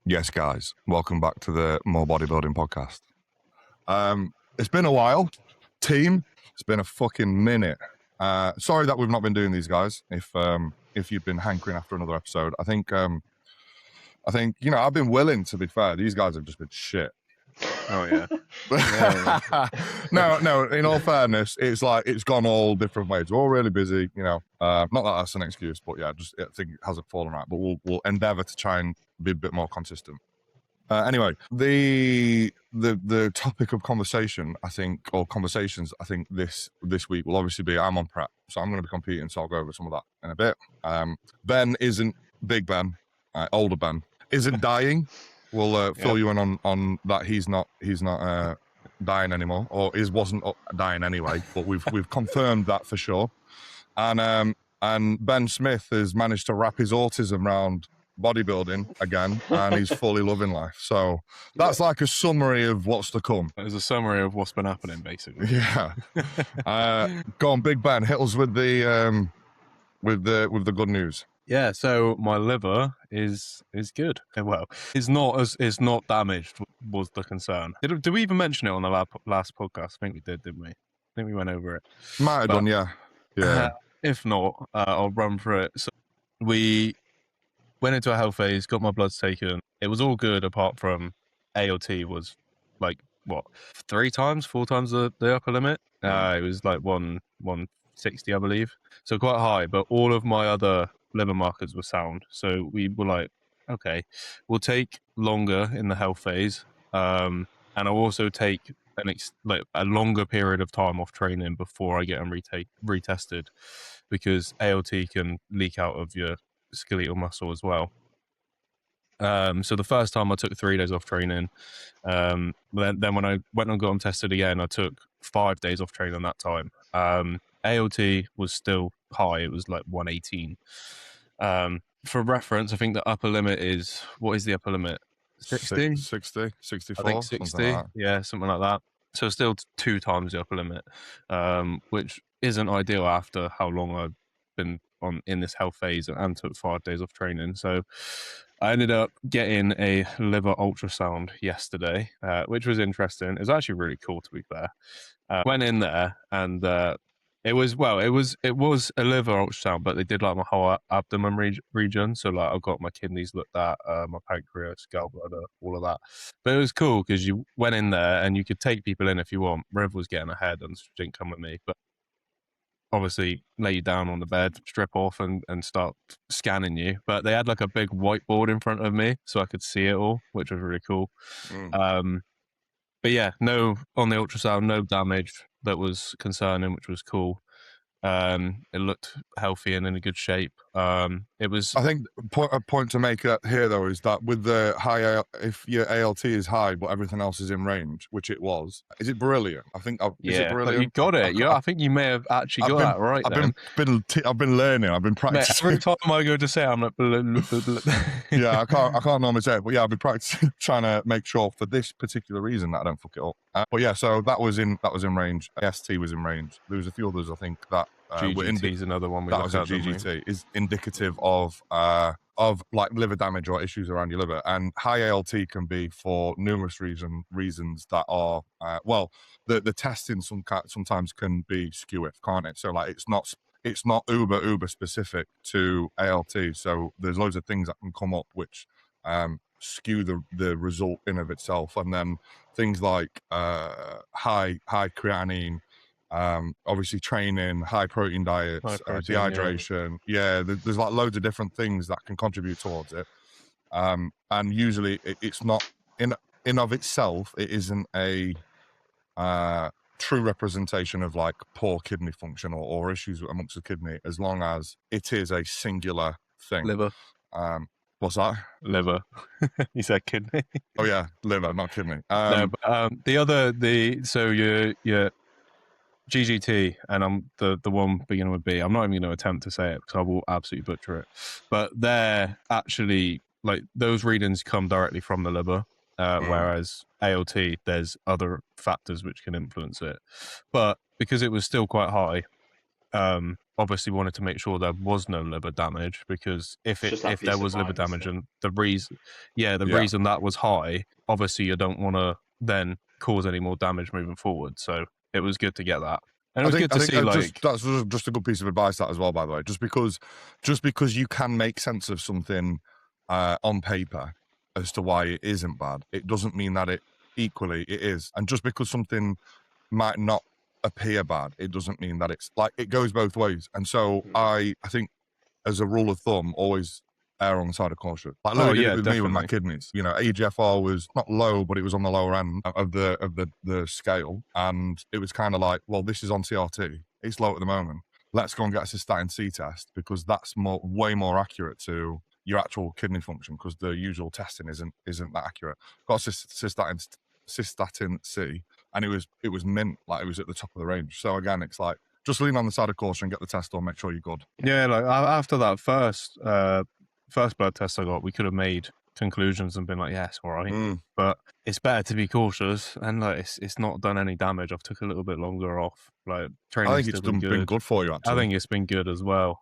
Yes, guys, welcome back to the More Bodybuilding Podcast. It's been a while, team. It's been a fucking minute. Sorry that we've not been doing these, guys. If you've been hankering after another episode, I think I've been willing. To be fair, these guys have just been shit. Oh yeah. No. In all fairness, it's like it's gone all different ways. We're all really busy, not that that's an excuse, but yeah, I think it hasn't fallen right. But we'll endeavour to try and be a bit more consistent. Anyway, the topic of conversation, I think, or conversations, I think this week will obviously be I'm on prep, so I'm going to be competing, so I'll go over some of that in a bit. Ben isn't Big Ben, older Ben isn't dying. We'll fill you in on that. He's not dying anymore, or wasn't dying anyway. But we've confirmed that for sure. And Ben Smith has managed to wrap his autism around bodybuilding again, and he's fully loving life. So that's like a summary of what's to come. It's a summary of what's been happening, basically. Yeah. Go on, Big Ben, hit us with the good news. Yeah, so my liver is good. Well, it's not damaged was the concern. Did we even mention it on the last podcast? I think we did, didn't we? I think we went over it. Might have done, yeah. If not, I'll run through it. So we went into a health phase, got my bloods taken. It was all good apart from ALT was like, 4 times the upper limit. It was like 160, I believe. So quite high, but all of my other liver markers were sound. So we were like, okay, we'll take longer in the health phase. And I'll also take a longer period of time off training before I get them retested, because ALT can leak out of your skeletal muscle as well. So the first time I took 3 days off training. Then when I went and got them tested again, I took 5 days off training that time. ALT was still high. It was like 118. For reference, I think the upper limit is, what is the upper limit? 60? 60, 64. I think 60. Yeah, something like that. So still 2 times the upper limit, which isn't ideal after how long I've been in this health phase and took 5 days off training. So I ended up getting a liver ultrasound yesterday, which was interesting. It was actually really cool, to be fair. Went in there and it was a liver ultrasound, but they did like my whole abdomen region. So like I got my kidneys looked at, my pancreas, gallbladder, all of that. But it was cool because you went in there and you could take people in if you want. Rev was getting ahead and didn't come with me, but obviously lay you down on the bed, strip off and start scanning you. But they had like a big whiteboard in front of me so I could see it all, which was really cool. But yeah, no, on the ultrasound, no damage that was concerning, which was cool. It looked healthy and in a good shape. It was. I think a point to make here though is that with the high, if your ALT is high but everything else is in range, which it was, is it brilliant? I think. Is it brilliant? You got it. I think you may have actually got that right. I've been learning. I've been practicing. Mate, every time I go to say, I'm like. Yeah, I can't normally say it, but yeah, I've been practicing, trying to make sure for this particular reason that I don't fuck it up. But yeah, so that was in range. AST was in range. There was a few others, I think, that. GGT is another one. That was a GGT. Is indicative of like liver damage or issues around your liver, and high ALT can be for numerous reasons that are the testing sometimes can be skew, can't it? So like it's not uber specific to ALT. So there's loads of things that can come up which skew the result in of itself, and then things like high creatinine. Obviously training, high protein diets, dehydration. Yeah, there's like loads of different things that can contribute towards it. And usually it's not in of itself, it isn't a true representation of like poor kidney function or issues amongst the kidney, as long as it is a singular thing. Liver. What's that? Liver. You said kidney. Oh yeah, liver, not kidney. No, but so your GGT, and I'm the one beginning with B. I'm not even going to attempt to say it because I will absolutely butcher it. But they're actually like those readings come directly from the liver, whereas ALT, there's other factors which can influence it. But because it was still quite high, Obviously wanted to make sure there was no liver damage, because if there was liver damage and the reason that was high, obviously you don't want to then cause any more damage moving forward. So it was good to get that. And it was good to see, that's just a good piece of advice, that as well, by the way. Just because you can make sense of something on paper as to why it isn't bad, it doesn't mean that it is. And just because something might not appear bad, it doesn't mean that it's like, it goes both ways. And so I think, as a rule of thumb, always err on the side of caution. Like Louis did it with me with my kidneys. You know, EGFR was not low, but it was on the lower end of the scale, and it was kind of like, well, this is on CRT. It's low at the moment. Let's go and get a cystatin C test, because that's way more accurate to your actual kidney function, because the usual testing isn't that accurate. Got cystatin C, and it was mint, like it was at the top of the range. So again, it's like, just lean on the side of caution, get the test done, make sure you're good. Yeah, like after that first blood test I got, we could have made conclusions and been like, yeah, it's all right. But it's better to be cautious, and like it's not done any damage. I've took a little bit longer off. Like training, I think it's been good for you, actually. I think it's been good as well.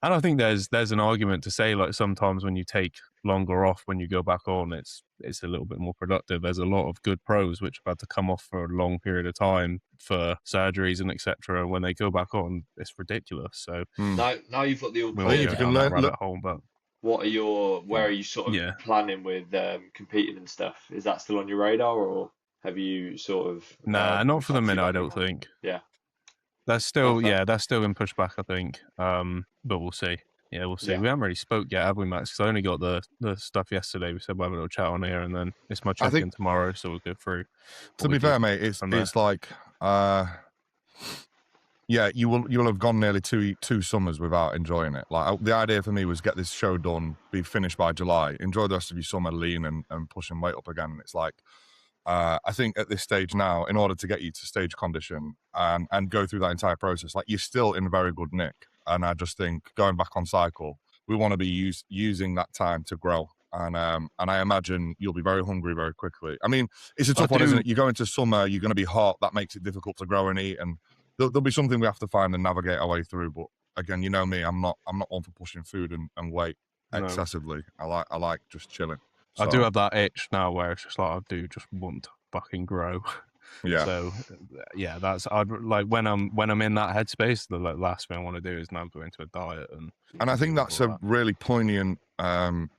And I think there's an argument to say, like, sometimes when you take longer off, when you go back on, it's a little bit more productive. There's a lot of good pros which have had to come off for a long period of time for surgeries and etc. When they go back on, it's ridiculous. So now you've got the all rabbit hole, but where are you sort of planning with competing and stuff? Is that still on your radar, or have you sort of not for the minute, I don't think. That's still been pushed back, I think. But we'll see. Yeah, we'll see. We haven't really spoke yet, have we, Max? Because I only got the stuff yesterday. We said we'll have a little chat on here, and then it's my check-in tomorrow, so we'll go through. To be fair, mate, it's like, you'll have gone nearly two summers without enjoying it. Like, the idea for me was get this show done, be finished by July, enjoy the rest of your summer lean and pushing weight up again. And it's like, I think at this stage now, in order to get you to stage condition and go through that entire process, like, you're still in very good nick. And I just think, going back on cycle, we want to be using that time to grow. And I imagine you'll be very hungry very quickly. I mean, it's a tough one, isn't it? You go into summer, you're going to be hot. That makes it difficult to grow and eat. And there'll be something we have to find and navigate our way through. But again, you know me, I'm not one for pushing food and weight excessively. I like just chilling. So, I do have that itch now where it's just like, I do just want to fucking grow. Yeah. So yeah, I'd like, when I'm in that headspace, the last thing I want to do is now go into a diet and I think that's a really poignant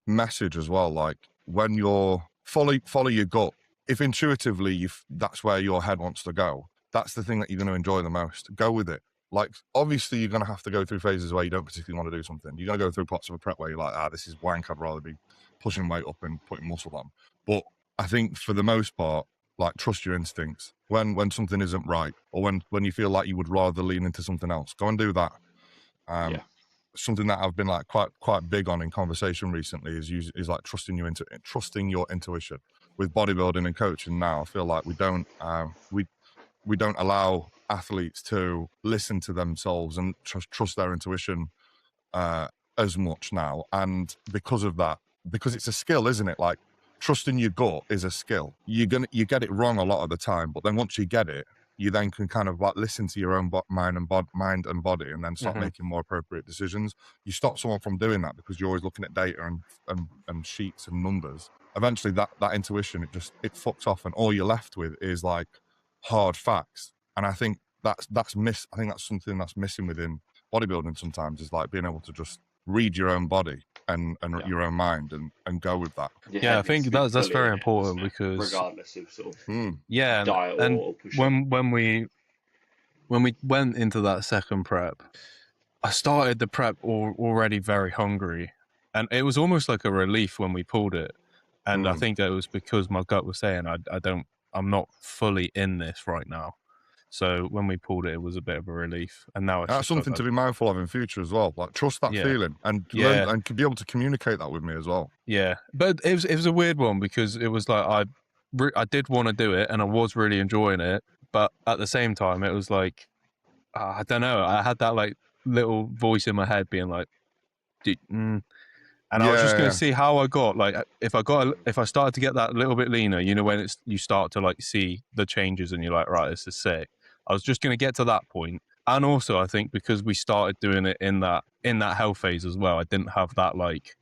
message as well. Like, when you're follow your gut, if intuitively that's where your head wants to go, that's the thing that you're going to enjoy the most. Go with it. Like, obviously you're going to have to go through phases where you don't particularly want to do something. You're going to go through parts of a prep where you're like, this is wank, I'd rather be pushing weight up and putting muscle on. But I think for the most part, like, trust your instincts. When something isn't right, or when you feel like you would rather lean into something else, go and do that. Something that I've been like quite big on in conversation recently is like trusting your intuition with bodybuilding and coaching. Now I feel like we don't allow athletes to listen to themselves and trust their intuition as much now. And because of that, because it's a skill, isn't it? Like, trusting your gut is a skill. You get it wrong a lot of the time, but then once you get it, you then can kind of like listen to your own mind and body, and then start making more appropriate decisions. You stop someone from doing that because you're always looking at data and sheets and numbers. Eventually that intuition, it fucks off, and all you're left with is like hard facts. And I think that's something that's missing within bodybuilding sometimes, is like being able to just read your own body and your own mind and go with that. I think that's very important, because regardless of sort of diet and or pushing. when we went into that second prep, I started the prep already very hungry, and it was almost like a relief when we pulled it. And I think that it was because my gut was saying I'm not fully in this right now. So when we pulled it, it was a bit of a relief. And now that's something to be mindful of in future as well. Like, trust that feeling and learn, and be able to communicate that with me as well. Yeah, but it was a weird one, because it was like I did want to do it, and I was really enjoying it, but at the same time, it was like, I don't know. I had that like little voice in my head being like, and I was just going to see how I got. Like, if I started to get that little bit leaner, you know, when you start to like see the changes, and you're like, right, this is sick. I was just going to get to that point, And also, I think because we started doing it in that health phase as well, I didn't have that like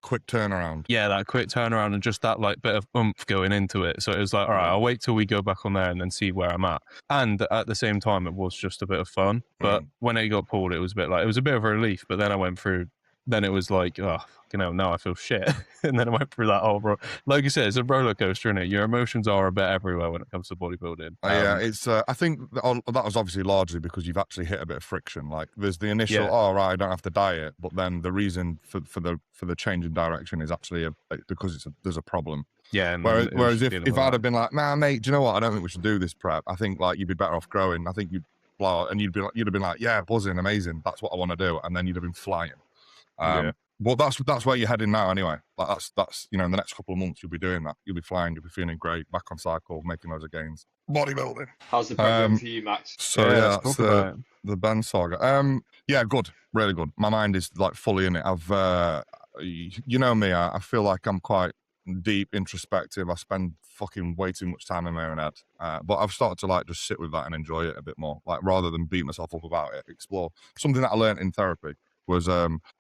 quick turnaround. Yeah, that quick turnaround and just that like bit of oomph going into it. So it was like, all right, I'll wait till we go back on there and then see where I'm at. And at the same time, it was just a bit of fun. But when it got pulled, it was a bit of a relief. But then I went through. Then it was like, oh, now I feel shit. And then I went through that whole, like you said, it's a roller coaster, isn't it? Your emotions are a bit everywhere when it comes to bodybuilding. Yeah, it's. I think that was obviously largely because you've actually hit a bit of friction. Like there's the initial, oh right, I don't have to diet, but then the reason for the change in direction is actually because there's a problem. Yeah. Whereas if I'd have been like, nah, mate, do you know what? I don't think we should do this prep. I think like you'd be better off growing. I think you'd blow, and you'd have been like, yeah, buzzing, amazing. That's what I want to do, and then you'd have been flying. Well, that's where you're heading now, anyway. Like that's in the next couple of months you'll be doing that. You'll be flying. You'll be feeling great. Back on cycle, making loads of gains. Bodybuilding. How's the program for you, Max? So that's the Ben saga. Yeah, good, really good. My mind is like fully in it. I've, you know me. I feel like I'm quite deep, introspective. I spend fucking way too much time in my own head. But I've started to like just sit with that and enjoy it a bit more. Like rather than beat myself up about it, explore something that I learned in therapy. Was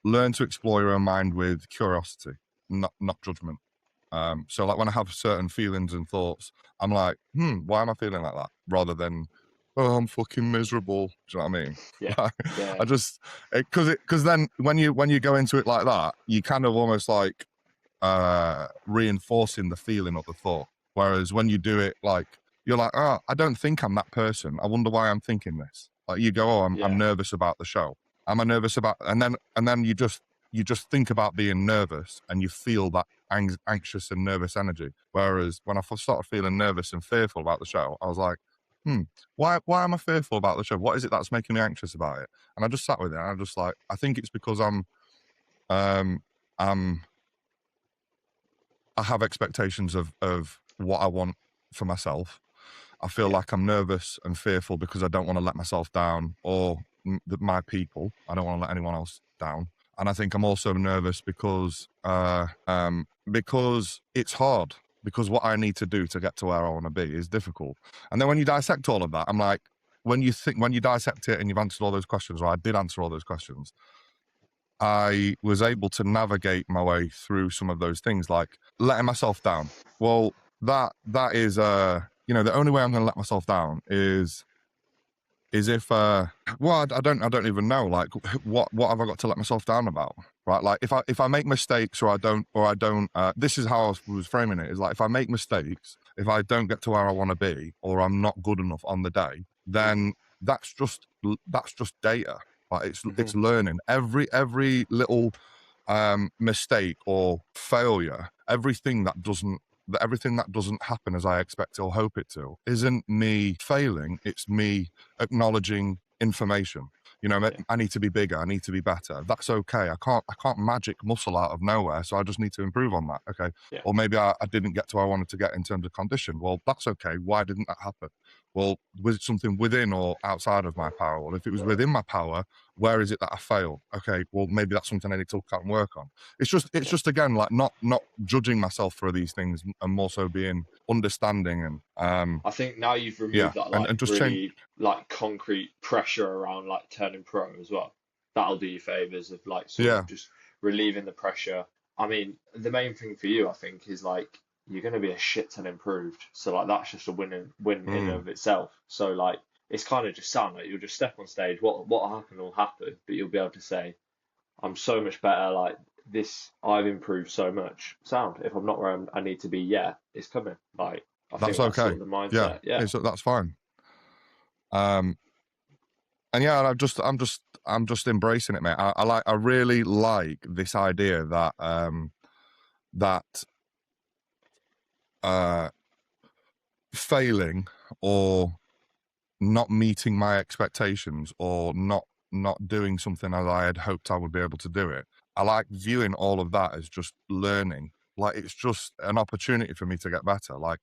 learn to explore your own mind with curiosity, not judgment. So like when I have certain feelings and thoughts, I'm like, why am I feeling like that? Rather than, oh, I'm fucking miserable. Do you know what I mean? Yeah. I just because then when you go into it like that, you kind of almost like reinforcing the feeling of the thought. Whereas when you do it like you're like, oh, I don't think I'm that person. I wonder why I'm thinking this. Like you go, oh, I'm nervous about the show. Am I nervous about, and then you just think about being nervous and you feel that anxious and nervous energy. Whereas when I started feeling nervous and fearful about the show, I was like, why am I fearful about the show? What is it that's making me anxious about it? And I just sat with it. And I'm just like, I think it's because I have expectations of what I want for myself. I feel like I'm nervous and fearful because I don't want to let myself down or my people. I don't want to let anyone else down. And I think I'm also nervous because it's hard, because what I need to do to get to where I want to be is difficult. And then when you dissect all of that, I'm like, when you dissect it and you've answered all those questions, or I did answer all those questions, I was able to navigate my way through some of those things, like letting myself down. Well, that is the only way I'm going to let myself down is if I don't even know, like what have I got to let myself down about, right? Like if I make mistakes or I don't this is how I was framing it, is like if I make mistakes, if I don't get to where I want to be, or I'm not good enough on the day, then that's just data. Like it's learning. Every little mistake or failure, everything that doesn't happen as I expect or hope it to, isn't me failing. It's me acknowledging information. I need to be bigger. I need to be better. That's okay. I can't magic muscle out of nowhere. So I just need to improve on that. Okay. Yeah. Or maybe I didn't get to where I wanted to get in terms of condition. Well, that's okay. Why didn't that happen? Well, was it something within or outside of my power? Well, if it was within my power, where is it that I failed? Okay, well, maybe that's something I need to look at and work on. It's just again, like not judging myself for these things, and more so being understanding. And I think now you've removed that and just really like concrete pressure around like turning pro as well. That'll do you favors of like sort of just relieving the pressure. I mean, the main thing for you, I think, is like you're going to be a shit ton improved. So like that's just a win in of itself. So like it's kind of just sound like you'll just step on stage. What will happen will happen, but you'll be able to say, I'm so much better. Like this, I've improved so much. Sound. If I'm not where I need to be yet, it's coming. Like I think that's okay. Sort of the mindset. Yeah. That's fine. And yeah, I'm just embracing it, mate. I really like this idea that failing or not meeting my expectations or not doing something as I had hoped I would be able to do it, I like viewing all of that as just learning. Like it's just an opportunity for me to get better. Like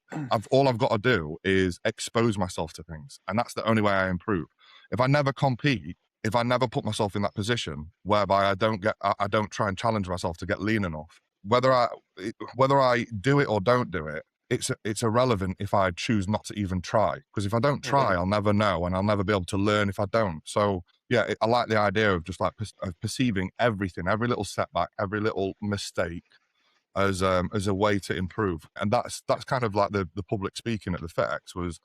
all I've got to do is expose myself to things, and that's the only way I improve. If I never compete, if I never put myself in that position whereby I don't try and challenge myself to get lean enough, whether I do it or don't do it, it's irrelevant if I choose not to even try, because if I don't try, I'll never know, and I'll never be able to learn if I don't. So yeah, I like the idea of just like perceiving everything, every little setback, every little mistake as a way to improve. And that's kind of like the public speaking at the FedEx was.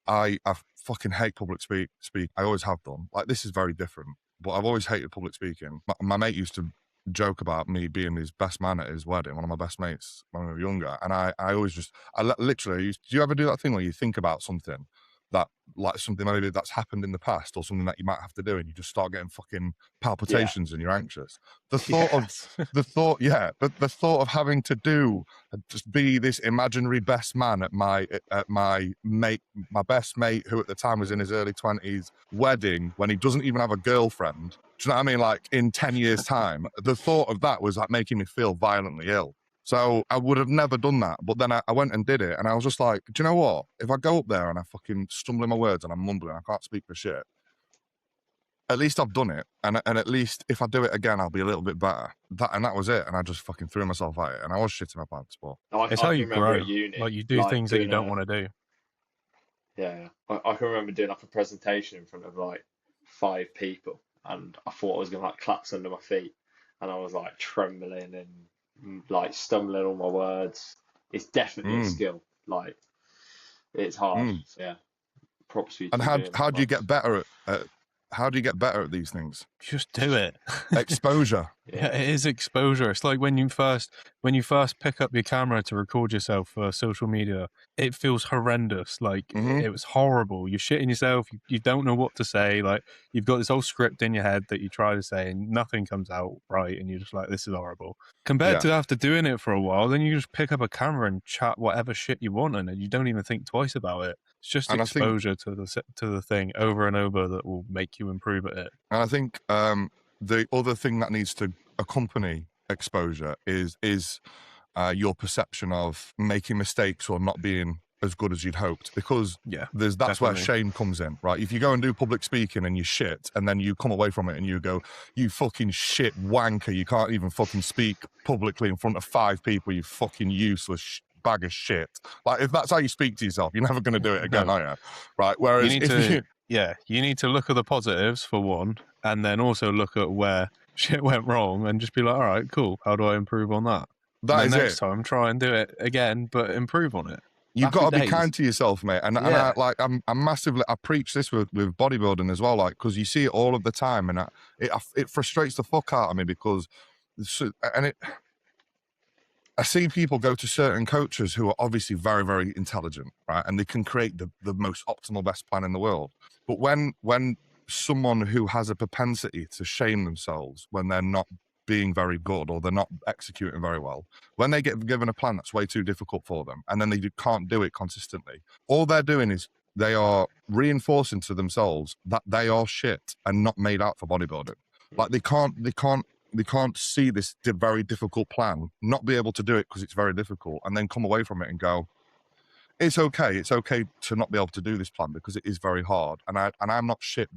I fucking hate public speak. I always have done. Like, this is very different, but I've always hated public speaking. My mate used to joke about me being his best man at his wedding, one of my best mates when we were younger. And I always literally, do you ever do that thing where you think about something that, like something maybe that's happened in the past or something that you might have to do, and you just start getting fucking palpitations and you're anxious? The thought the thought of having to do, just be this imaginary best man at my best mate, who at the time was in his early 20s, wedding, when he doesn't even have a girlfriend. Do you know what I mean? Like, in 10 years time, the thought of that was like making me feel violently ill. So I would have never done that. But then I went and did it, and I was just like, do you know what? If I go up there and I fucking stumble in my words and I'm mumbling, I can't speak for shit, at least I've done it. And at least if I do it again, I'll be a little bit better. That was it. And I just fucking threw myself at it, and I was shitting my pants. But it's how you grow. Like, you do things that you don't want to do. Yeah. I can remember doing like a presentation in front of like 5 people, and I thought I was going to like collapse under my feet, and I was like trembling and like stumbling all my words. It's definitely a skill. Like, it's hard. So, yeah, props to you. And how do you get better at how do you get better at these things? Just do it. Exposure. Yeah, it is exposure. It's like when you first pick up your camera to record yourself for social media, it feels horrendous. Like, it was horrible. You're shitting yourself. You don't know what to say. Like, you've got this whole script in your head that you try to say and nothing comes out right, and you're just like, this is horrible. Compared to after doing it for a while, then you just pick up a camera and chat whatever shit you want, and you don't even think twice about it. It's just exposure to the thing over and over that will make you improve at it. And I think the other thing that needs to accompany exposure is your perception of making mistakes or not being as good as you'd hoped, because that's where shame comes in, right? If you go and do public speaking and you shit, and then you come away from it and you go, you fucking shit wanker, you can't even fucking speak publicly in front of 5 people, you fucking useless bag of shit. Like, if that's how you speak to yourself, you're never going to do it again, are you? Right? Whereas you need to look at the positives for one, and then also look at where shit went wrong and just be like, all right, cool, how do I improve on that? Next time try and do it again, but improve on it. You've got to be kind to yourself, mate. And I'm massively, I preach this with bodybuilding as well, like, because you see it all of the time, and it frustrates the fuck out of me, because I see people go to certain coaches who are obviously very, very intelligent, right? And they can create the most optimal best plan in the world. But when someone who has a propensity to shame themselves when they're not being very good or they're not executing very well, when they get given a plan that's way too difficult for them, and then they can't do it consistently, all they're doing is they are reinforcing to themselves that they are shit and not made out for bodybuilding. Like, they can't see this very difficult plan, not be able to do it because it's very difficult, and then come away from it and go, it's okay to not be able to do this plan because it is very hard, and I'm not shit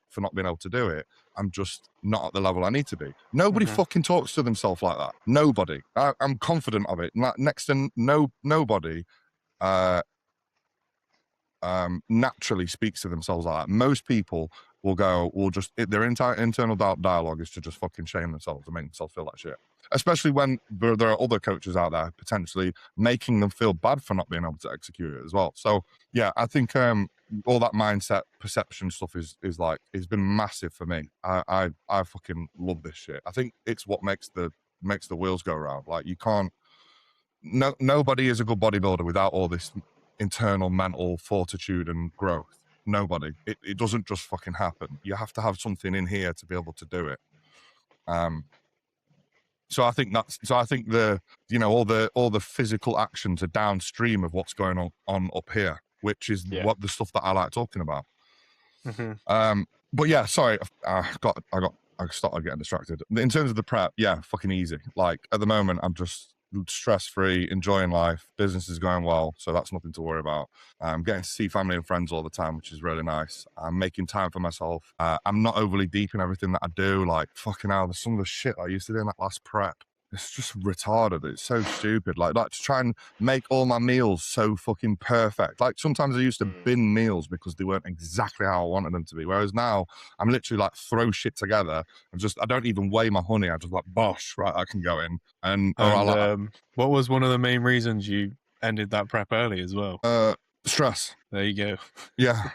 for not being able to do it. I'm just not at the level I need to be. Nobody fucking talks to themselves like that. Nobody. I'm confident of it. Next to nobody naturally speaks to themselves like that. Most people will just their entire internal dialogue is to just fucking shame themselves and make themselves feel like shit. Especially when there are other coaches out there potentially making them feel bad for not being able to execute it as well. So yeah, I think all that mindset perception stuff is been massive for me. I fucking love this shit. I think it's what makes the wheels go round. Like, you can't. Nobody is a good bodybuilder without all this internal mental fortitude and growth. Nobody. It doesn't just fucking happen. You have to have something in here to be able to do it. So I think the all the physical actions are downstream of what's going on up here, which is what the stuff that I like talking about. But yeah, sorry, I started getting distracted. In terms of the prep, yeah, fucking easy. Like, at the moment, I'm just stress-free, enjoying life. Business is going well, so that's nothing to worry about. I'm getting to see family and friends all the time, which is really nice. I'm making time for myself. I'm not overly deep in everything that I do. Like, fucking hell, there's some of the shit I used to do in that last prep. It's just retarded. It's so stupid. Like to try and make all my meals so fucking perfect. Like sometimes I used to bin meals because they weren't exactly how I wanted them to be. Whereas now I'm literally like throw shit together and I don't even weigh my honey. I just like, bosh, right, I can go in. And what was one of the main reasons you ended that prep early as well? Stress. There you go. Yeah.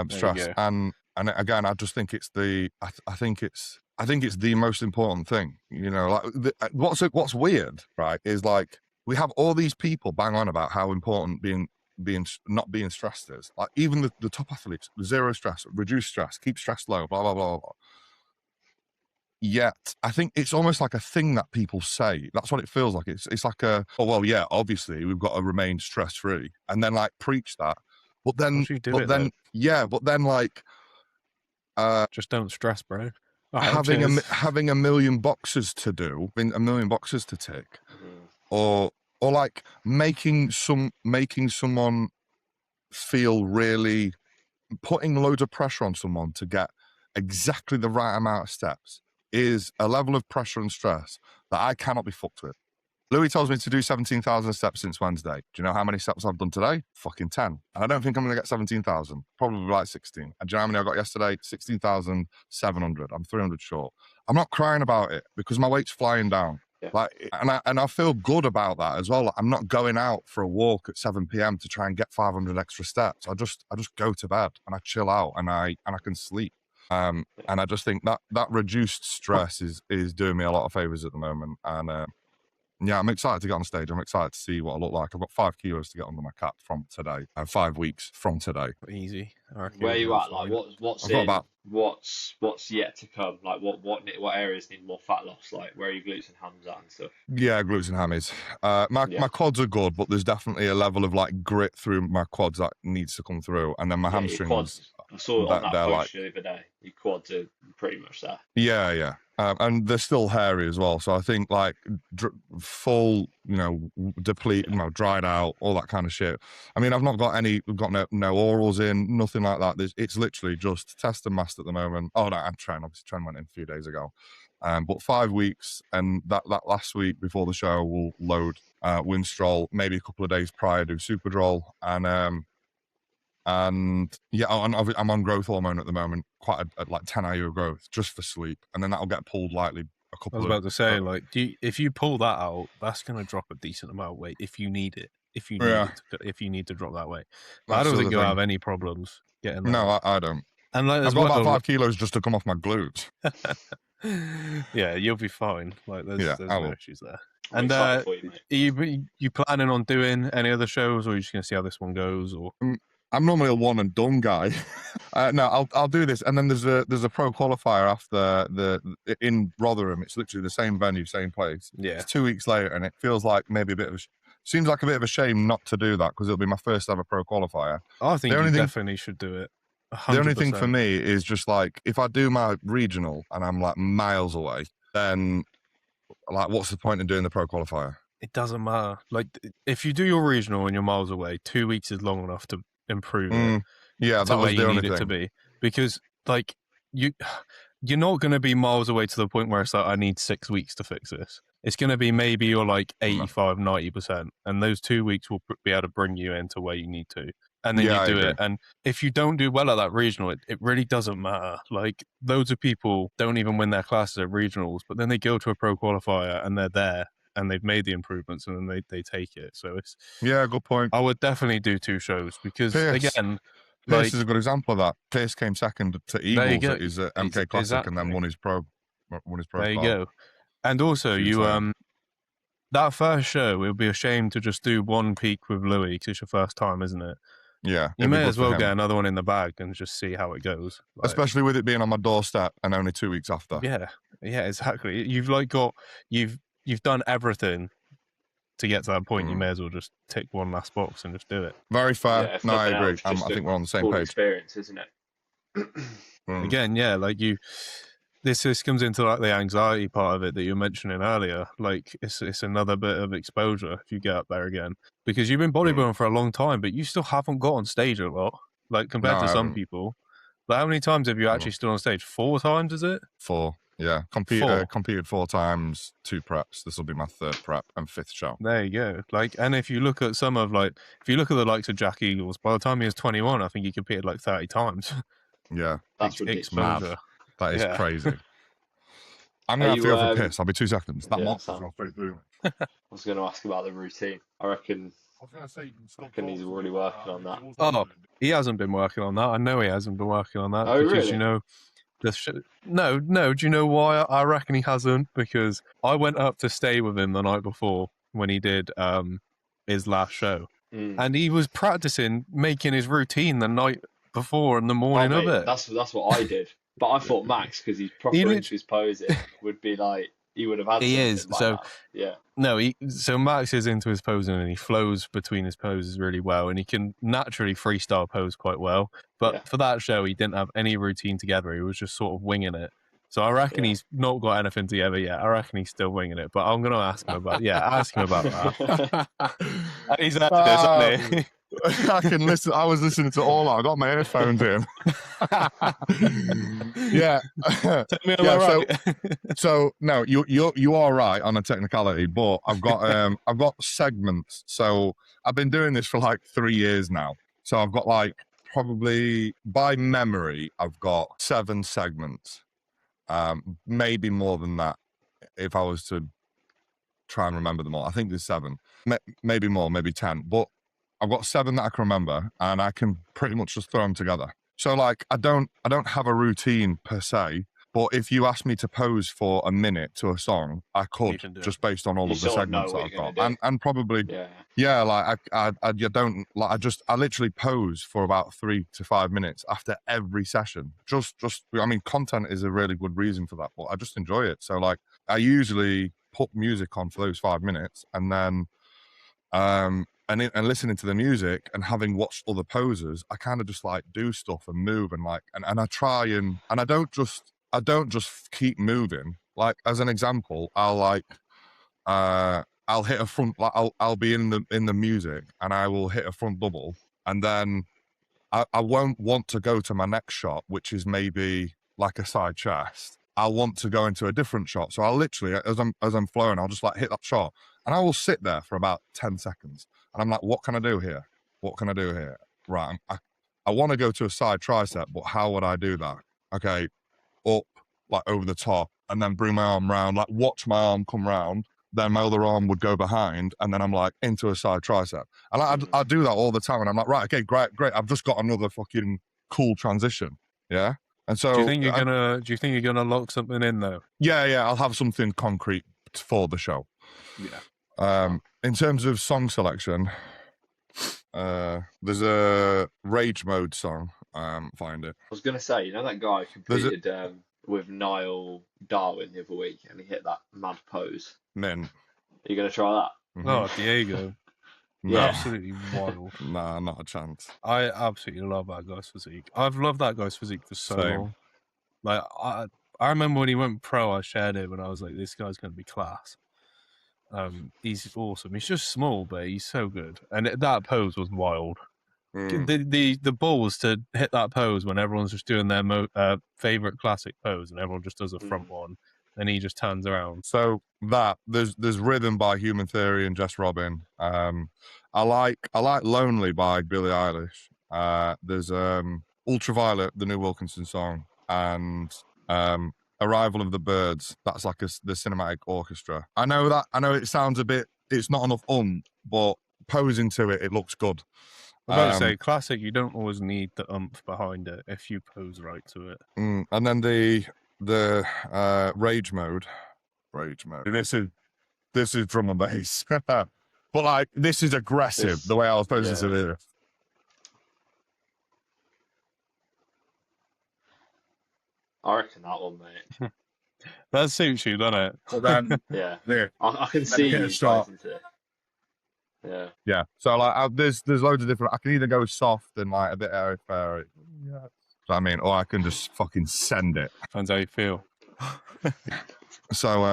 Stress. And again, I just think it's I think it's the most important thing, you know. Like what's weird, right, is like we have all these people bang on about how important not being stressed is. Like even the top athletes, 0 stress, reduce stress, keep stress low, blah blah blah blah. Yet I think it's almost like a thing that people say. That's what it feels like. It's like obviously we've got to remain stress free, and then like preach that, but then like just don't stress, bro. Having a million boxes to do, a million boxes to tick, or like making someone feel really, putting loads of pressure on someone to get exactly the right amount of steps is a level of pressure and stress that I cannot be fucked with. Louis tells me to do 17,000 steps since Wednesday. Do you know how many steps I've done today? Fucking 10. And I don't think I'm going to get 17,000. Probably like 16. And do you know how many I got yesterday? 16,700. I'm 300 short. I'm not crying about it because my weight's flying down. Yeah. Like, and I feel good about that as well. Like, I'm not going out for a walk at 7 p.m. to try and get 500 extra steps. I just go to bed and I chill out and I can sleep. And I just think that reduced stress is doing me a lot of favors at the moment. And yeah, I'm excited to get on stage. I'm excited to see what I look like. I've got 5 kilos to get under my cap from today. 5 weeks from today. Easy. Where are you at? Like, what's yet to come? Like, what areas need more fat loss? Like, where are your glutes and hams at and stuff? Yeah, glutes and hammies. My quads are good, but there's definitely a level of like grit through my quads that needs to come through, and then my hamstrings. Quads, I saw it on that post the other day. Your quads are pretty much there. Yeah. And they're still hairy as well. So I think like full, deplete, dried out, all that kind of shit. I mean, we've got no orals in, nothing like that. It's literally just test and mast at the moment. Oh no, I'm trying. Obviously, Trent went in a few days ago. But 5 weeks, and that last week before the show, we'll load Winstrol, maybe a couple of days prior, do Superdrol, and yeah, I'm on growth hormone at the moment, quite a like 10 IU growth just for sleep, and then that'll get pulled lightly. I was about to say, if you pull that out, that's going to drop a decent amount of weight if you need it. If you need to drop that weight, I don't think you'll have any problems getting that. No, I don't. And I've got about 5 kilos just to come off my glutes. Yeah, you'll be fine. Like there's no issues there. And are you planning on doing any other shows, or are you just going to see how this one goes? Or I'm normally a one and done guy. No, I'll do this, and then there's a pro qualifier after in Rotherham. It's literally the same venue, same place. Yeah, it's 2 weeks later, and it feels like maybe seems like a bit of a shame not to do that because it'll be my first ever pro qualifier. I think you definitely should do it. 100%. The only thing for me is just like if I do my regional and I'm like miles away, then like what's the point in doing the pro qualifier? It doesn't matter. Like if you do your regional and you're miles away, 2 weeks is long enough to improve it. Yeah, that was the only thing. It to be, because like you're not going to be miles away to the point where it's like I need 6 weeks to fix this. It's going to be maybe you're like 85-90%, and those 2 weeks will be able to bring you into where you need to, and then you do it. And if you don't do well at that regional, it really doesn't matter. Like loads of people don't even win their classes at regionals, but then they go to a pro qualifier and they're there and they've made the improvements, and then they take it. So it's good point. I would definitely do 2 shows because again, Pierce is a good example of that. Pierce came second to Eagles at his MK Classic and then won his pro. There you go. And also, that first show, it would be a shame to just do one peak with Louis because it's your first time, isn't it? Yeah. You may as well get another one in the bag and just see how it goes. Like, especially with it being on my doorstep and only 2 weeks after. Yeah, exactly. You've done everything to get to that point. You may as well just tick one last box and just do it. Very fair. Yeah, no, I agree. I think we're on the same page. Experience, isn't it? Again, yeah, like this comes into like the anxiety part of it that you were mentioning earlier. Like it's another bit of exposure if you get up there again, because you've been bodybuilding for a long time, but you still haven't got on stage a lot, like compared to some people. Like how many times have you actually stood on stage? 4 times, is it? 4. Yeah, competed 4 times, 2 preps. This will be my 3rd prep and 5th show. There you go. Like, and if you look at if you look at the likes of Jack Eagles, by the time he was 21, I think he competed like 30 times. Yeah, that's exposure. That is crazy. I'm gonna have to go for a piss. I'll be 2 seconds. That monster's gone straight through me. I was going to ask about the routine. I reckon he's already working on that. Oh, he hasn't been working on that. I know he hasn't been working on that. Oh, because, really? You know, no. Do you know why I reckon he hasn't? Because I went up to stay with him the night before when he did his last show, and he was practicing making his routine the night before and the morning of it. That's what I did. But I thought Max, because he's proper into his posing, would be like, he would have had. He is like that. Yeah. No, so Max is into his posing and he flows between his poses really well, and he can naturally freestyle pose quite well. But for that show, he didn't have any routine together. He was just sort of winging it. So I reckon he's not got anything together yet. I reckon he's still winging it. But I'm going to ask him about that. He's at this, isn't he? I can listen. I was listening to all that. I got my earphones in. Yeah. So no, you are right on a technicality, but I've got segments. So I've been doing this for like 3 years now. So I've got like probably by memory, I've got 7 segments. Maybe more than that if I was to try and remember them all. I think there's 7, maybe more, maybe 10, but I've got 7 that I can remember, and I can pretty much just throw them together. So like I don't have a routine per se, but if you ask me to pose for a minute to a song, I could, just based on all of the segments that I've got, and probably like I literally pose for about 3 to 5 minutes after every session. Just I mean, content is a really good reason for that, but I just enjoy it. So like I usually put music on for those 5 minutes, and then and listening to the music and having watched other posers, I kind of just like do stuff and move and like and I try and I don't just keep moving. Like as an example, I'll hit a front, like I'll be in the music and I will hit a front double, and then I won't want to go to my next shot, which is maybe like a side chest. I'll want to go into a different shot. So I'll literally, as I'm flowing, I'll just like hit that shot, and I will sit there for about 10 seconds. And I'm like, what can I do here? What can I do here? Right. I want to go to a side tricep, but how would I do that? Okay. Up, like over the top, and then bring my arm round, like watch my arm come round. Then my other arm would go behind, and then I'm like into a side tricep. And I do that all the time. And I'm like, right, okay, great. I've just got another fucking cool transition. Yeah. And so do you think you're gonna lock something in though? Yeah. I'll have something concrete for the show. Yeah. In terms of song selection, there's a Rage Mode song. Find it. I was gonna say, you know that guy competed with Niall Darwin the other week, and he hit that mad pose. Men. Are you gonna try that? Mm-hmm. Oh, Diego. No. Absolutely wild. Nah, not a chance. I absolutely love that guy's physique. I've loved that guy's physique for so long. Like I remember when he went pro, I shared it when I was like, this guy's going to be class. He's awesome. He's just small, but he's so good. And that pose was wild. The balls to hit that pose when everyone's just doing their favorite classic pose, and everyone just does a front one, and he just turns around. So there's Rhythm by Human Theory and Jess Robin. I like Lonely by Billie Eilish. There's Ultraviolet, the new Wilkinson song, and Arrival of the Birds. That's like the cinematic orchestra. I know it sounds a bit, it's not enough but posing to it looks good. I was about to say, classic, you don't always need the oomph behind it if you pose right to it. And then the Rage Mode. This is drum and bass. But like, this is aggressive, the way I was posing to it. I reckon that one, mate. That suits you, doesn't it? So then, I can see you starting to. Yeah. So like, there's loads of different. I can either go soft and like a bit airy fairy. Yeah. I mean, or I can just fucking send it. Depends how you feel. So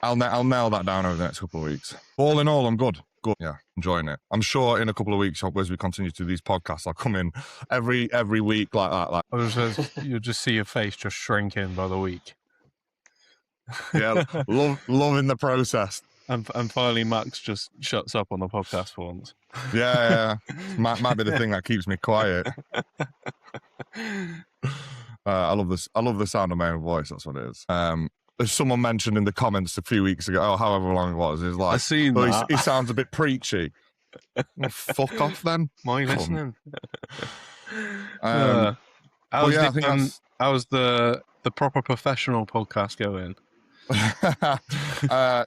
I'll nail that down over the next couple of weeks. All in all, I'm good. Yeah, enjoying it. I'm sure in a couple of weeks, as we continue to do these podcasts, I'll come in every week like that. Like you'll just see your face just shrinking by the week. Yeah, loving the process. And finally, Max just shuts up on the podcast for once. Yeah. Might be the thing that keeps me quiet. I love this. I love the sound of my own voice. That's what it is. As someone mentioned in the comments a few weeks ago, however long it was, it's like, I seen that. He sounds a bit preachy. Well, fuck off then. Why are you listening? How's the proper professional podcast going?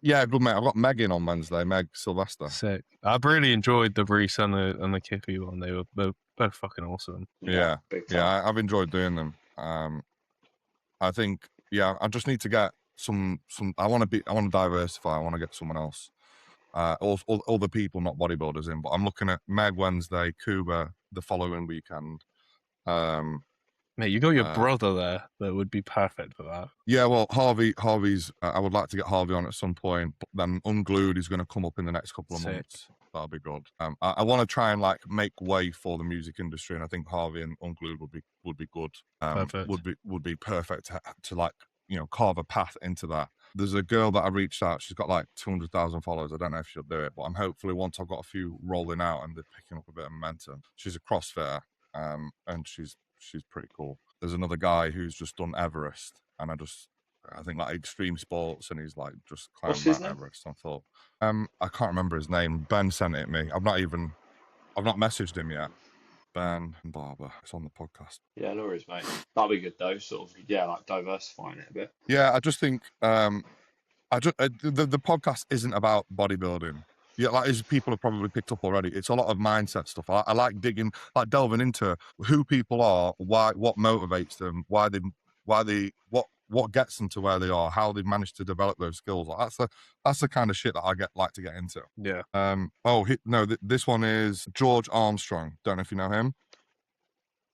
Yeah, good mate. I've got Meg in on Wednesday. Meg Sylvester. Sick. I've really enjoyed the Reese and the Kippy one. They were both fucking awesome. Yeah. I've enjoyed doing them. I think I just need to get some. I want to diversify. I want to get someone else. All the people, not bodybuilders, in. But I'm looking at Meg Wednesday, Cuba the following weekend. Mate, you got your brother there that would be perfect for that. Yeah, well, Harvey's. I would like to get Harvey on at some point. But then Unglued is going to come up in the next couple of months. That'll be good. I want to try and like make way for the music industry, and I think Harvey and Unglued would be good. Perfect. Would be perfect to like carve a path into that. There's a girl that I reached out. She's got like 200,000 followers. I don't know if she'll do it, but I'm hopefully once I've got a few rolling out and they're picking up a bit of momentum. She's a CrossFitter, and she's pretty cool. There's another guy who's just done Everest, and I think like extreme sports, and he's like just climbed Mount Everest. I thought, I can't remember his name. Ben sent it me. I've not messaged him yet. Ben and Barber. It's on the podcast. Yeah, no worries, mate. That'll be good though. Sort of, like diversifying it a bit. Yeah, I just think, the podcast isn't about bodybuilding. Yeah, like as people have probably picked up already, it's a lot of mindset stuff. I like delving into who people are, what motivates them, what gets them to where they are, how they've managed to develop those skills. Like that's the kind of shit that I like to get into. Yeah. This one is George Armstrong. Don't know if you know him.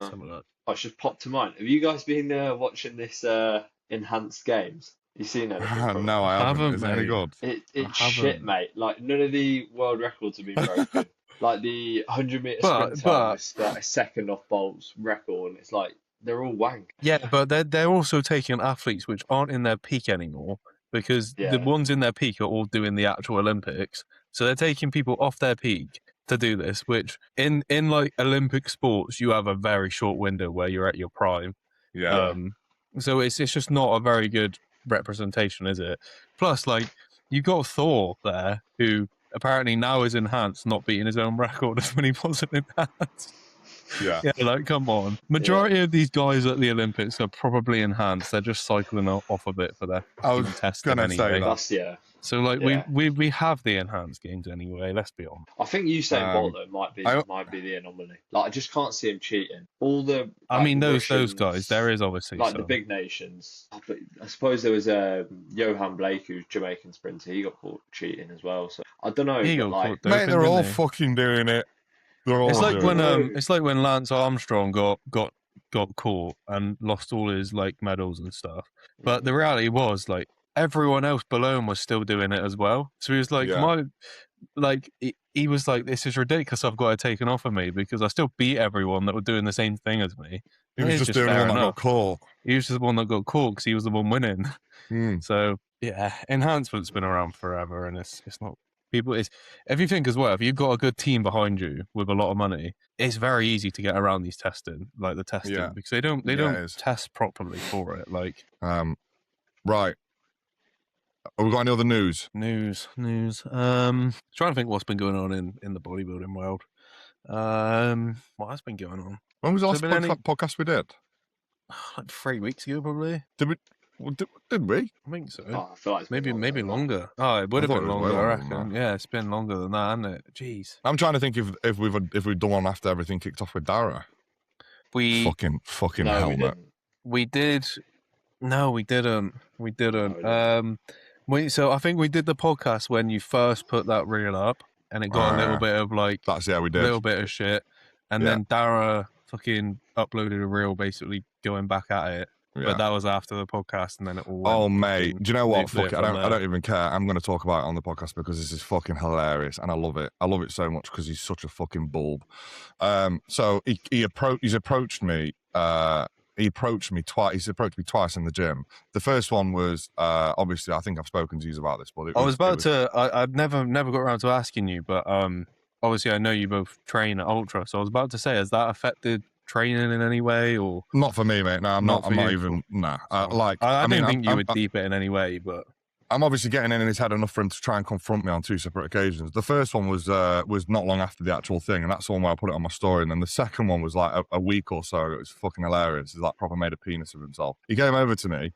Something like that. I just popped to mind. Have you guys been watching this Enhanced Games? You seen anything? No, I haven't. Is it any good? It's shit, mate. Like none of the world records have been broken. Like the 100-meter sprint time is like a second off Bolt's record, and it's like they're all wank. Yeah, but they're also taking athletes which aren't in their peak anymore, because the ones in their peak are all doing the actual Olympics. So they're taking people off their peak to do this, which in like Olympic sports, you have a very short window where you're at your prime. Yeah. So it's just not a very good representation, is it? Plus, like, you got Thor there, who apparently now is enhanced, not beating his own record when he wasn't enhanced. Yeah. Yeah, like, come on. Majority of these guys at the Olympics are probably enhanced. They're just cycling off a bit for their testing anyway. So, like, we have the enhanced games anyway, let's be honest. I think Usain Bolt, though, might be the anomaly. Like, I just can't see him cheating. All the... I mean, those guys, there is obviously like, the big nations. I suppose there was Johan Blake, who's Jamaican sprinter. He got caught cheating as well. So, I don't know. Mate, they're all fucking doing it. It's like when Lance Armstrong got caught and lost all his like medals and stuff. But the reality was, like, everyone else below him was still doing it as well. So he was like, he was like, this is ridiculous. I've got it taken off of me because I still beat everyone that were doing the same thing as me. He was just doing the one that got caught. He was just the one that got caught because he was the one winning. So yeah, enhancement's been around forever, and it's not. People, if you think as well, if you've got a good team behind you with a lot of money, it's very easy to get around these testing, because they don't test properly for it. Like, right. Have we got any other news? News. Trying to think what's been going on in the bodybuilding world. What has been going on? When was the last podcast we did? Like 3 weeks ago, probably. Did we? I think so. Oh, I feel like maybe longer. Oh, it would have been longer, I reckon. Yeah, it's been longer than that, hasn't it? Jeez. I'm trying to think if we've done one after everything kicked off with Dara. Fucking helmet. We did. No, we didn't. So I think we did the podcast when you first put that reel up, and it got a little bit of like we did a little bit of shit, and then Dara fucking uploaded a reel basically going back at it. Yeah. But that was after the podcast, and then it all went. Oh, mate. Do you know what? Fuck it. I don't even care. I'm going to talk about it on the podcast because this is fucking hilarious, and I love it. I love it so much because he's such a fucking bulb. So he's approached me he approached me twice. He's approached me twice in the gym. The first one was obviously, I think I've spoken to you about this, but I've never got around to asking you, but obviously I know you both train at Ultra, so I was about to say, has that affected training in any way, or not for me, mate? No, I'm not even. Nah, I didn't think you would deep it in any way, but I'm obviously getting in his head enough for him to try and confront me on 2 separate occasions. The first one was not long after the actual thing, and that's the one where I put it on my story. And then the second one was like a week or so. It was fucking hilarious. He's like proper made a penis of himself. He came over to me,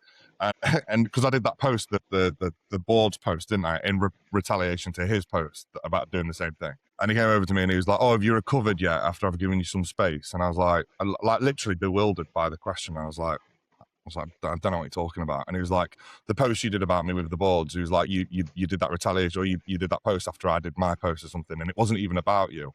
and because I did that post, the board's post, didn't I, in retaliation to his post about doing the same thing. And he came over to me and he was like, "Oh, have you recovered yet after I've given you some space?" And I was like literally bewildered by the question. I was like, I don't know what you're talking about. And he was like, the post you did about me with the boards, he was like, you did that retaliation, or you did that post after I did my post or something, and it wasn't even about you.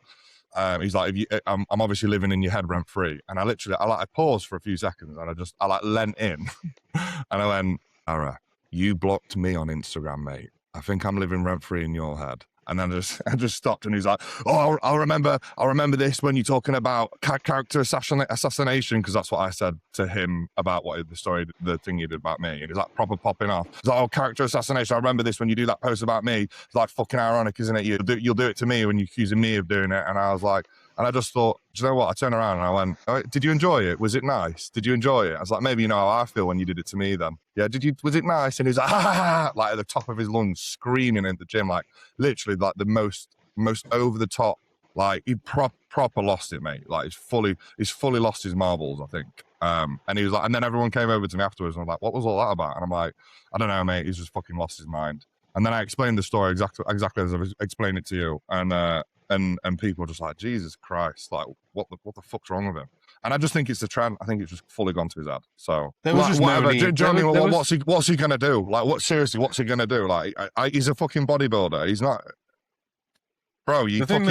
He's like, I'm obviously living in your head rent free. And I paused for a few seconds and I leant in and I went, Ara, you blocked me on Instagram, mate. I think I'm living rent free in your head. And then I just stopped, and he's like, "Oh, I'll remember this when you're talking about character assassination, because that's what I said to him about the thing you did about me." And he's like proper popping off. He's like, "Oh, character assassination. I remember this when you do that post about me. It's like fucking ironic, isn't it? You'll do it to me when you're accusing me of doing it." And I was like, and I just thought, do you know what? I turned around and I went, "Oh, did you enjoy it? Was it nice? Did you enjoy it?" I was like, "Maybe you know how I feel when you did it to me then." "Yeah, was it nice?" And he was like, "Ha ha ha," like at the top of his lungs, screaming in the gym, like literally like the most over the top, like he proper lost it, mate. Like he's fully lost his marbles, I think. And he was like, and then everyone came over to me afterwards and I'm like, "What was all that about?" And I'm like, "I don't know, mate, he's just fucking lost his mind." And then I explained the story exactly as I've explained it to you. And people are just like, Jesus Christ, like what the fuck's wrong with him? And I just think it's the trend. I think it's just fully gone to his head. So there was just whatever. No need. Do you know what I mean? What's he gonna do? Like, what's he gonna do? Like, he's a fucking bodybuilder. He's not. Bro, you put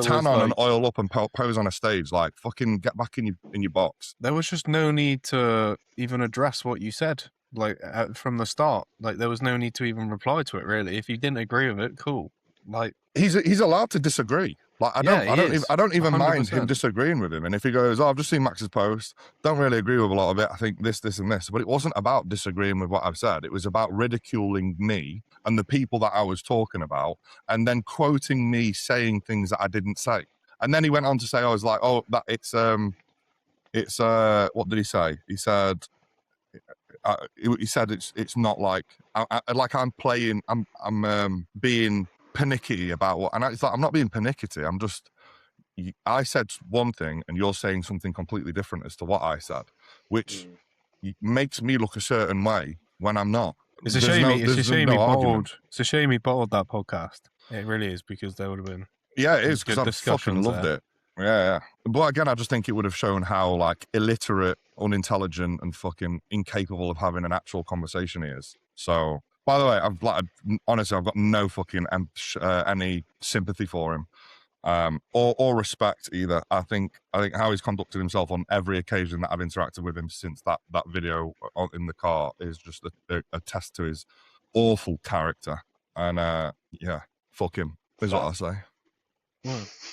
tan on and oil up and pose on a stage. Like, fucking get back in your box. There was just no need to even address what you said, like from the start. Like, there was no need to even reply to it. Really, if you didn't agree with it, cool. Like, he's allowed to disagree. Like, I don't even 100%. Mind him disagreeing with him. And if he goes, "Oh, I've just seen Max's post, don't really agree with a lot of it. I think this, and this." But it wasn't about disagreeing with what I've said. It was about ridiculing me and the people that I was talking about, and then quoting me saying things that I didn't say. And then he went on to say, I was like, "Oh, that it's what did he say? He said it's not like I'm playing. I'm being pernickety about what," and it's like, I'm not being pernickety. I said one thing and you're saying something completely different as to what I said, which makes me look a certain way when I'm not. It's a shame he bottled that podcast. It really is, because there would have been. Yeah, it is, because I fucking loved it. Yeah. But again, I just think it would have shown how like illiterate, unintelligent, and fucking incapable of having an actual conversation he is. So, by the way, honestly, I've got no fucking any sympathy for him, or respect either. I think how he's conducted himself on every occasion that I've interacted with him since that video in the car is just a test to his awful character. And yeah, fuck him is what I say.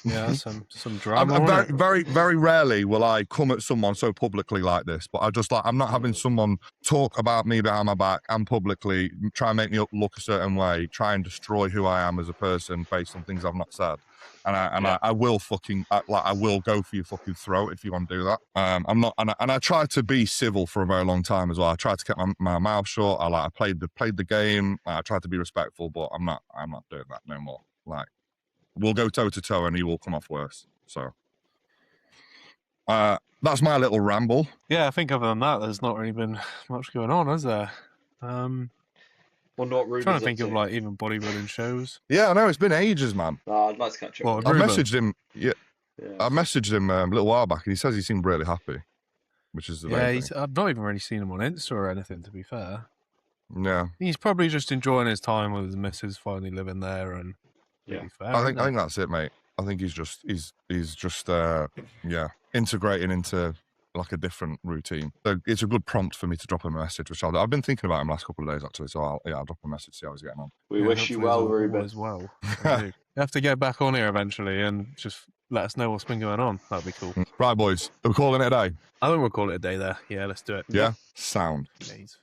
Yeah, some drama. Very, very rarely will I come at someone so publicly like this, but I'm not having someone talk about me behind my back and publicly try and make me look a certain way, try and destroy who I am as a person based on things I've not said. And I will I will go for your fucking throat if you want to do that. I'm not, and I tried to be civil for a very long time as well. I tried to keep my mouth shut. I played the game. I tried to be respectful, but I'm not doing that no more. Like, we'll go toe to toe and he will come off worse. So that's my little ramble. Yeah, I think other than that, there's not really been much going on, has there? Well, not rumors. Trying to think of like even bodybuilding shows. Yeah, I know, it's been ages, man. I'd like to catch up. Well, I messaged him. Yeah, I messaged him a little while back, and he says he seemed really happy, which is the main thing. I've not even really seen him on Insta or anything, to be fair. Yeah, he's probably just enjoying his time with his missus, finally living there, and fair, I think that's it, mate. I think he's just integrating into like a different routine. So it's a good prompt for me to drop him a message, which I've been thinking about him last couple of days actually. So I'll drop him a message, see how he's getting on. We wish you well, Ruben. As well. You have to get back on here eventually and just let us know what's been going on. That'd be cool. Right, boys. We're calling it a day. I think we'll call it a day there. Yeah, let's do it. Yeah? Sound. Days.